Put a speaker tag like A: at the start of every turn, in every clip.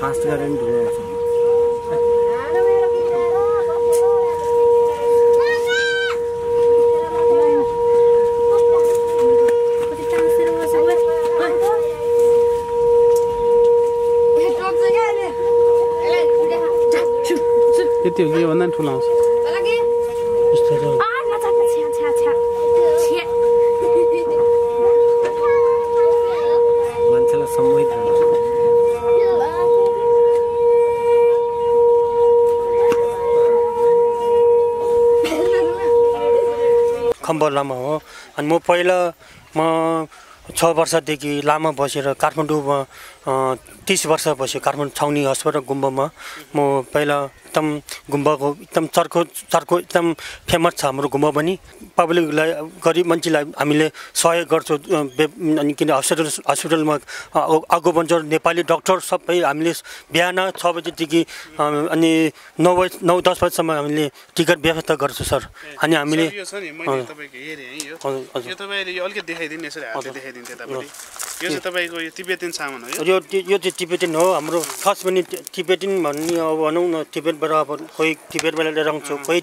A: Fast गरेर नि ढुलो हुन्छ
B: त्यति हो कि भन्दा नि ठुलो आउँछ
A: मान्छेलाई सम्मोहित
C: खम्ब लामा हो अनि म पहिला 6 वर्षदेखि लामा बसेर काठमाडौँमा 30 वर्ष बसेँ काठमाडौँ छाउनी अस्पताल गुम्बामा म पहिला एकदम गुम्बाको एकदम चर्को एकदम फेमस छ हाम्रो गुम्बा पनि पब्लिकलाई गरिब मान्छेलाई हामीले सहयोग गर्छौँ अनि किन हस्पिटलमा आगो बन्छ नेपाली डाक्टर सबै हामीले बिहान 6 बजेदेखि अनि 9-10 बजेसम्म हामीले टिकट व्यवस्था गर्छौँ सर अनि हामीले
B: यो छ नि मैले तपाईको हेरे है यो तपाईले यो अलिकति देखाइदिनु यसरी हातले देखाइदिन्छ तपाईले यो चाहिँ तपाईको यो तिब्बतीन सामान हो
C: यो चाहिँ तिब्बतीन हो हाम्रो खास पनि तिब्बतीन भन्ने अब भनौँ न तिब्बतबाट अब कोही तिब्बतबाट लिएर आउँछु कोही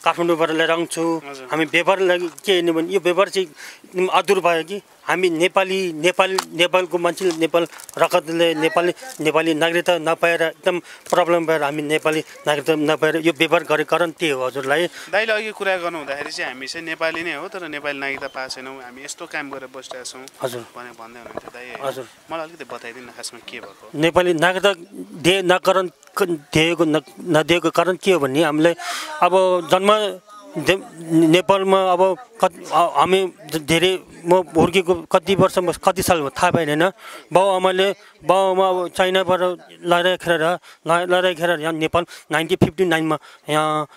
C: काठमाडौँबाट लिएर आउँछु हामी व्यापारलाई के हेर्ने भने यो व्यापार चाहिँ एकदम अधुरो भयो कि हामी नेपालको मान्छेले नेपाल रगतले नेपाली नागरिकता नपाएर एकदम प्रब्लम भएर हामी नेपाली नागरिकता नपाएर यो व्यवहार गरेको कारण त्यही हो हजुरलाई
B: दाइले अघि कुरा गर्नु हुँदाखेरि चाहिँ हामी चाहिँ नेपाली नै हो तर नेपाली नागरिकता पाएको छैनौँ हामी यस्तो काम गरेर बसिरहेका छौँ
C: हजुर
B: भन्दै हुनुहुन्थ्यो दाइ
C: हजुर
B: मलाई अलिकति बताइदिनु खासमा के भएको
C: नेपाली नागरिकता नदिएको कारण के हो भने हामीलाई अब जन्म नेपालमा अब हामी धेरै म हुर्केको कति वर्ष कति साल थाहा भएन होइन बाउ आमा अब चाइनाबाट लडाइखेर यहाँ नेपाल 1959 यहाँ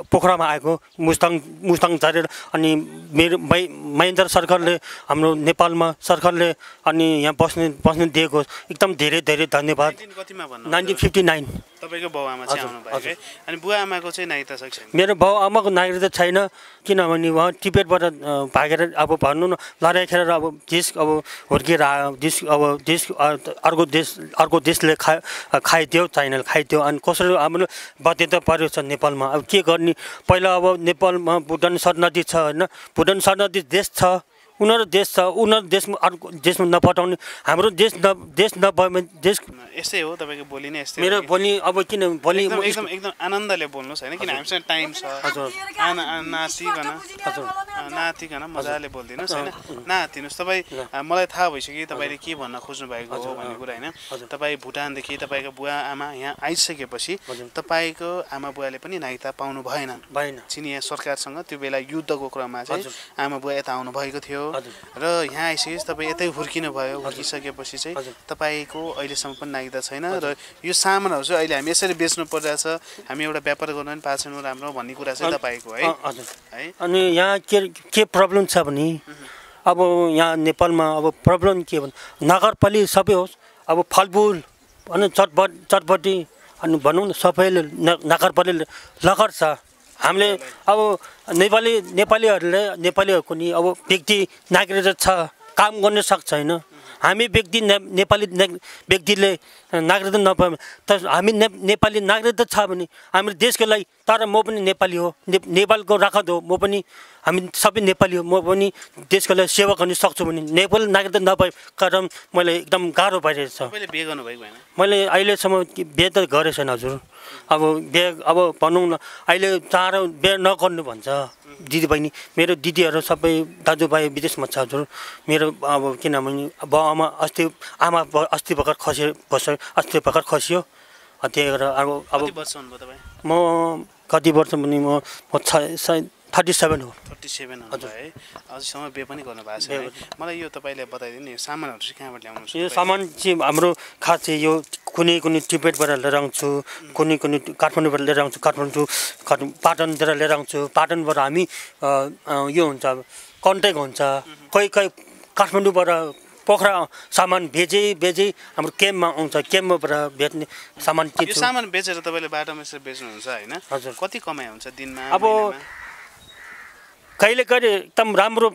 C: पोखरामा आएको मुस्ताङ झरेर अनि मेरो महेन्द्र सरकारले हाम्रो नेपालमा सरकारले अनि यहाँ बस्ने दिएको एकदम धेरै धन्यवाद 1959
B: तपाईको बाउ आमा चाहिँ आउनु भयो अनि बुवा आमाको चाहिँ नागरिकता छ छैन
C: मेरो बाउ आमाको नागरिकता छैन किनभने उहाँ तिब्बतबाट भागेर अब भन्नु न लडाइखेर अब देश अब हुर्किएर आयो देश अर्को देशले खाइदियो चाइनाले खाइदियो अनि कसरी हाम्रो बाध्यता पर्यो छ नेपालमा अब के गर्ने पहिला अब नेपालमा भुटान सरनदी छ होइन भुटान सरनदी देश छ उनीहरू देशमा अर्को देशमा नपठाउने हाम्रो देश नभए देश
B: यस्तै हो तपाईको बोली नै यस्तै
C: मेरो बोली अब किन बोली
B: एकदम आनन्दले बोल्नुस् हैन किन हामीसँग टाइम छ
C: हजुर
B: नातिकन मजाले बोल्दिनुस् हैन नातिनुस् तपाई मलाई थाहा भइसक्यो तपाईले के भन्न खोज्नु भएको हो भन्ने कुरा हैन तपाई भुटानदेखि तपाईको बुवा आमा यहाँ आइसकेपछि तपाईको आमा बुवाले पनि नागरिकता पाउनु भएन चिनिया सरकारसँग त्यो बेला युद्धको क्रममा चाहिँ आमा बुवा यता आउनु भएको थियो र यहाँ आइसकेपछि तपाईँ यतै हुर्किनु भयो हुर्किसकेपछि चाहिँ तपाईँको अहिलेसम्म पनि नागरिकता छैन र यो सामानहरू चाहिँ अहिले हामी यसरी बेच्नु परिरहेछ हामी एउटा व्यापार गर्न पनि पाएको छैनौँ राम्रो भन्ने कुरा चाहिँ तपाईँको है
C: अनि यहाँ के प्रब्लम छ भने अब यहाँ नेपालमा अब प्रब्लम के भने नगरपालिका सबै होस् अब फलफुल अनि चटपटी अनि भनौँ न सबैले नगरपालिका लगत छ हामीले अब नेपालीहरूको नि अब व्यक्ति नागरिकता छ काम गर्न सक्छ हैन हामी नेपाली व्यक्तिले नागरिकता नपाए तर हामी नेपाली नागरिकता छ भने हाम्रो देशको लागि तर म पनि नेपाली हो नेपालको रगत हो म पनि हामी सबै नेपाली हो म पनि देशको लागि सेवा गर्न सक्छु भने नेपाली नागरिकता नपाए कारण मलाई एकदम गाह्रो भइरहेछ मैले अहिलेसम्म बिहे त गरेको छैन हजुर अब भनौँ न अहिले चाँडो बिहे नगर्नु भन्छ दिदीबहिनी मेरो दिदीहरू सबै दाजुभाइ विदेशमा छ हजुर मेरो अब किनभने बाउ आमा अस्ति भर्खर खस्यो त्यही भएर अब म कति वर्ष भने म 37 हो
B: 37 हो है अझसम्म बे पनि गर्नु भएको छैन मलाई यो तपाईले बताइदिनु यो सामानहरु चाहिँ कहाँबाट ल्याउनु छ
C: यो सामान चाहिँ हाम्रो खास चाहिँ यो कुनै टिबेटबाट लिएर आउँछु कुनै काठमाडौँबाट लिएर आउँछु पाटनबाट लिएर आउँछु पाटनबाट हामी यो हुन्छ कन्ट्याक्ट हुन्छ कोही काठमाडौँबाट पोखरा सामान बेचे हाम्रो क्याम्पमा आउँछ क्याम्पबाट बेच्ने सामान के
B: यो सामान बेचेर तपाईले बाटोमा यसरी बेच्नुहुन्छ हैन कति कमाइ हुन्छ दिनमा
C: अब कहिले एकदम राम्रो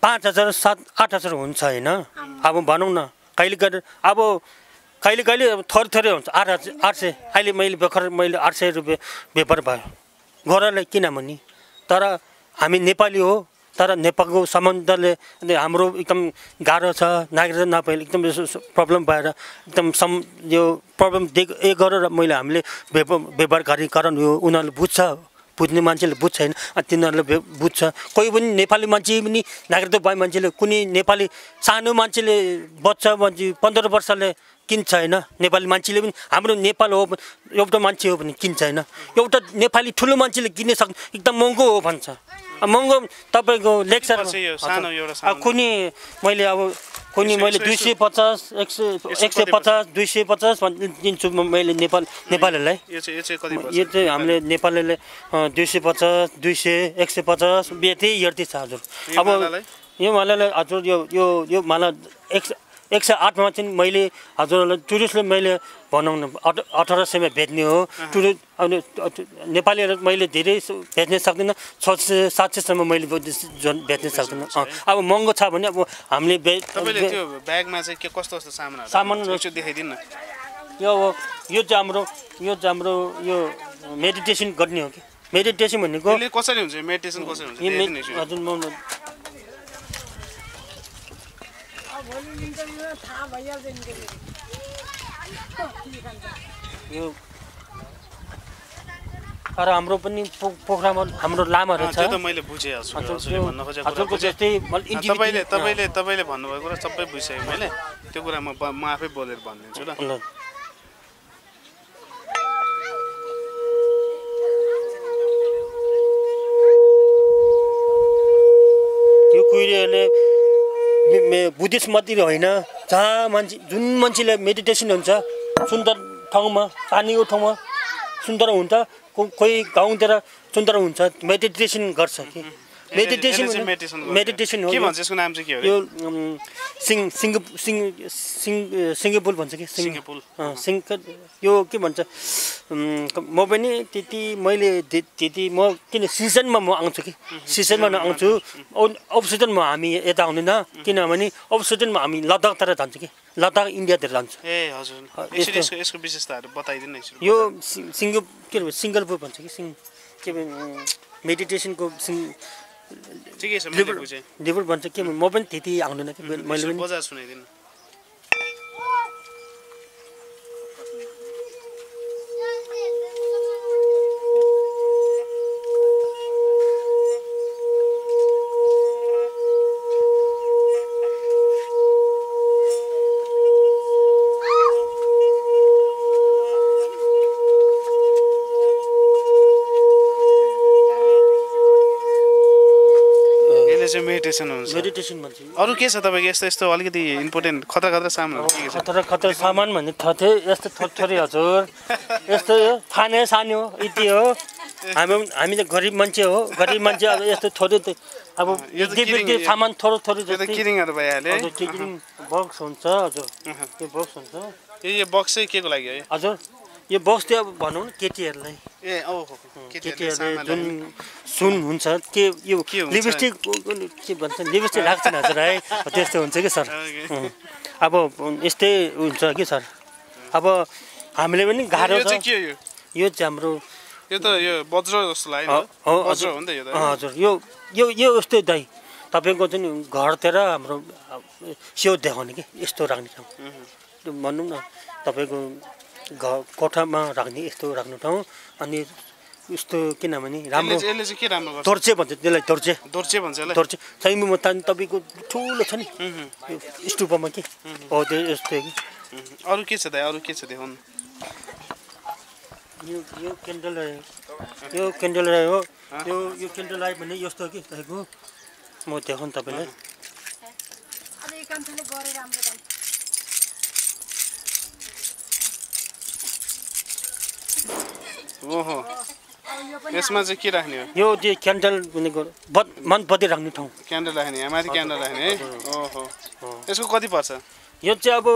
C: 5,000 7,000 8,000 हुन्छ हैन अब भनौँ न कहिले अब कहिले कहिले थोरै थोरै हुन्छ 800 अहिले मैले 800 रुपियाँ व्यापार भयो गोरालाई किनभने तर हामी नेपाली हो तर नेपालको सम्बन्धले हाम्रो एकदम गाह्रो छ नागरिकता नपाइले एकदम प्रब्लम भएर एकदम यो प्रब्लम गरेर मैले हामीले व्यापारीकरण यो उनीहरूले बुझ्ने मान्छेले बुझ्छ हैन तिनीहरूले बुझ्छ कोही पनि नेपाली मान्छे पनि नागरिकता पाए मान्छेले कुनै नेपाली सानो मान्छेले बच्चा मान्छे 15 वर्षले किन्छ हैन नेपाली मान्छेले पनि हाम्रो नेपाल हो एउटा मान्छे हो भने किन्छ हैन एउटा नेपाली ठुलो मान्छेले किन्न सक्ने एकदम महँगो हो भन्छ महँगो तपाईको लेक्चर कुनै मैले अब कुनै मैले 250 150 250 दिन्छु मैले नेपालीलाई
B: यो चाहिँ कति
C: यो चाहिँ हामीले नेपालीले 250 200 150 बेथे यति छ हजुर अब यो मालालाई हजुर यो माला 108 मा चाहिँ मैले हजुरलाई टुरिस्टले मैले भनौँ न 1800 मा भेट्ने हो टुरिस्ट नेपालीहरु मैले धेरै भेट्न सक्दिन 600 700 सम्म मैले भेट्न सक्दिन अब महँगो छ भने अब हामीले
B: तपाईले त्यो ब्यागमा चाहिँ के कस्तो कस्तो सामानहरु एकचोटि देखाइदिनु न
C: यो चाहिँ हाम्रो यो मेडिटेसन गर्ने हो कि मेडिटेसन भनेको
B: यसले कसरी हुन्छ मेडिटेसन कसरी हुन्छ
C: हजुर म यो अरे हाम्रो पनि पोखरामा हाम्रो लामाहरु छ
B: त्यो त मैले बुझे हजुरले भन्न खोजेको
C: हजुरको जस्तै
B: तपाईले भन्नुभएको कुरा सबै बुझिसके मैले त्यो कुरा म आफै बोलेर भन्दिन्छु ल
C: त्यो कुइरेले बुद्धिस्ट मन्दिर होइन जहाँ मान्छे जुन मान्छेले मेडिटेसन हुन्छ सुन्दर ठाउँमा पानीको ठाउँमा सुन्दर हुन्छ कोही गाउँतिर सुन्दर हुन्छ मेडिटेसन गर्छ कि मेडिटेसन हो
B: के भन्छ यसको नाम चाहिँ के हो
C: यो सिङ्गपुल भन्छ कि
B: सिङ्गपुल
C: यो के भन्छ म पनि मैले त्यति म किन सिजनमा म आउँछु कि सिजनमा नआउँछु अफ सिजनमा हामी यता आउँदैन किनभने अफ सिजनमा हामी लद्दाखतिर जान्छौँ कि लद्दाख इन्डियातिर जान्छौँ
B: ए हजुर यसको विशेषताहरू बताइदिनु न
C: यो सिङ्गलपुर भन्छ कि के मेडिटेसनको
B: ठिकै छ मैले बुझे
C: लिभर भन्छ के म पनि त्यति आउँदैन कि मैले पनि
B: बजार सुनाइदिनु मेडिटेसन हुन्छ
C: मेडिटेसन भन्छ
B: अरु के छ तपाईको यस्तो अलिकति इम्पोर्टेन्ट खतरा सामानहरु के छ
C: खतरा सामान भन्ने थथे यस्तो थोरै हजुर यस्तो खाने सानो यति हो हामी त गरिब मान्छे हो गरिब मान्छे अब यस्तो थोरै अब व्यक्ति सामान थोरै
B: यो त किरिङहरु भइहाल्यो
C: हजुर किरिङ बक्स हुन्छ हजुर यो बक्स हुन्छ
B: यो बक्स चाहिँ के को लागि है
C: हजुर यो बक्स चाहिँ अब भनौँ न केटीहरुलाई
B: ए ओहो
C: केटीहरुले जुन सुन हुन्छ के यो लिपस्टिक के भन्छ लिपस्टिक राख्छन् हजुर है त्यस्तो हुन्छ कि सर अब यस्तै हुन्छ कि सर अब हामीले पनि गाह्रो छ यो चाहिँ हाम्रो
B: यो त यो वज्र जस्तो लाग्यो वज्र हो नि त यो त
C: हजुर यो यस्तै दाइ तपाईको चाहिँ घरतिर हाम्रो स्यो देखाउने कि यस्तो राख्ने ठाउँ भनौँ न तपाईको कोठामा राख्ने यस्तो राख्ने ठाउँ अनि यस्तो किनभने राम्रो
B: यसले चाहिँ के राम्रो गर्छ
C: दोर्चे भन्छ त्यसलाई
B: दोर्चे भन्छ यसलाई
C: दोर्चे सहीमा तपाईको ठुलो छ नि स्टुपमा के हो त्यो यस्तो कि
B: अरु के छ दाइ अरु के छ देखाउनु
C: यो क्यान्डल हो यो क्यान्डल लाइट भने यस्तो कि तपाईको म देखाउँ तपाईलाई
B: ओहो यसमा चाहिँ के राख्ने हो
C: यो चाहिँ क्यान्डल भनेको मनपति राख्ने ठाउँ
B: क्यान्डल राख्ने यहाँ माथि क्यान्डल राख्ने है ओहो यसको कति पर्छ
C: यो चाहिँ अब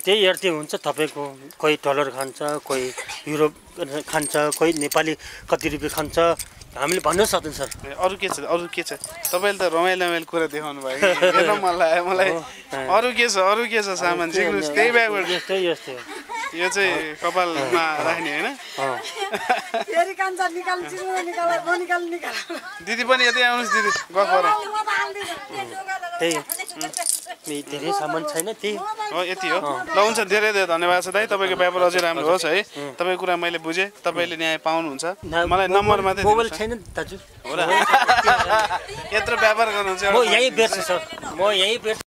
C: हेर्दै हुन्छ तपाईको कोही डलर खान्छ कोही युरोप खान्छ कोही नेपाली कति रुपियाँ खान्छ हामीले भन्न सक्दैन सर।
B: अरू के छ तपाईँले त रमाइलो कुरा देखाउनु भयो हेर्न मन लाग्यो मलाई। अरू के छ सामान सिक्नुहोस् त्यही ब्यागबाट यो चाहिँ कपालमा राख्ने होइन। दिदी पनि यतै आउनुहोस् दिदी गफ गरौँ।
C: धेरै सामान छैन त्यही
B: हो यति हो ल हुन्छ धेरै धन्यवाद छ दाइ तपाईँको व्यापार अझै राम्रो होस् है। तपाईँको कुरा मैले बुझेँ तपाईँले न्याय पाउनुहुन्छ मलाई नम्बर मात्रै
C: मोबाइल छैन दाजु
B: हो र यत्रो व्यापार गर्नुहुन्छ
C: म यहीँ बेच्छु सर म यहीँ बेच्छु।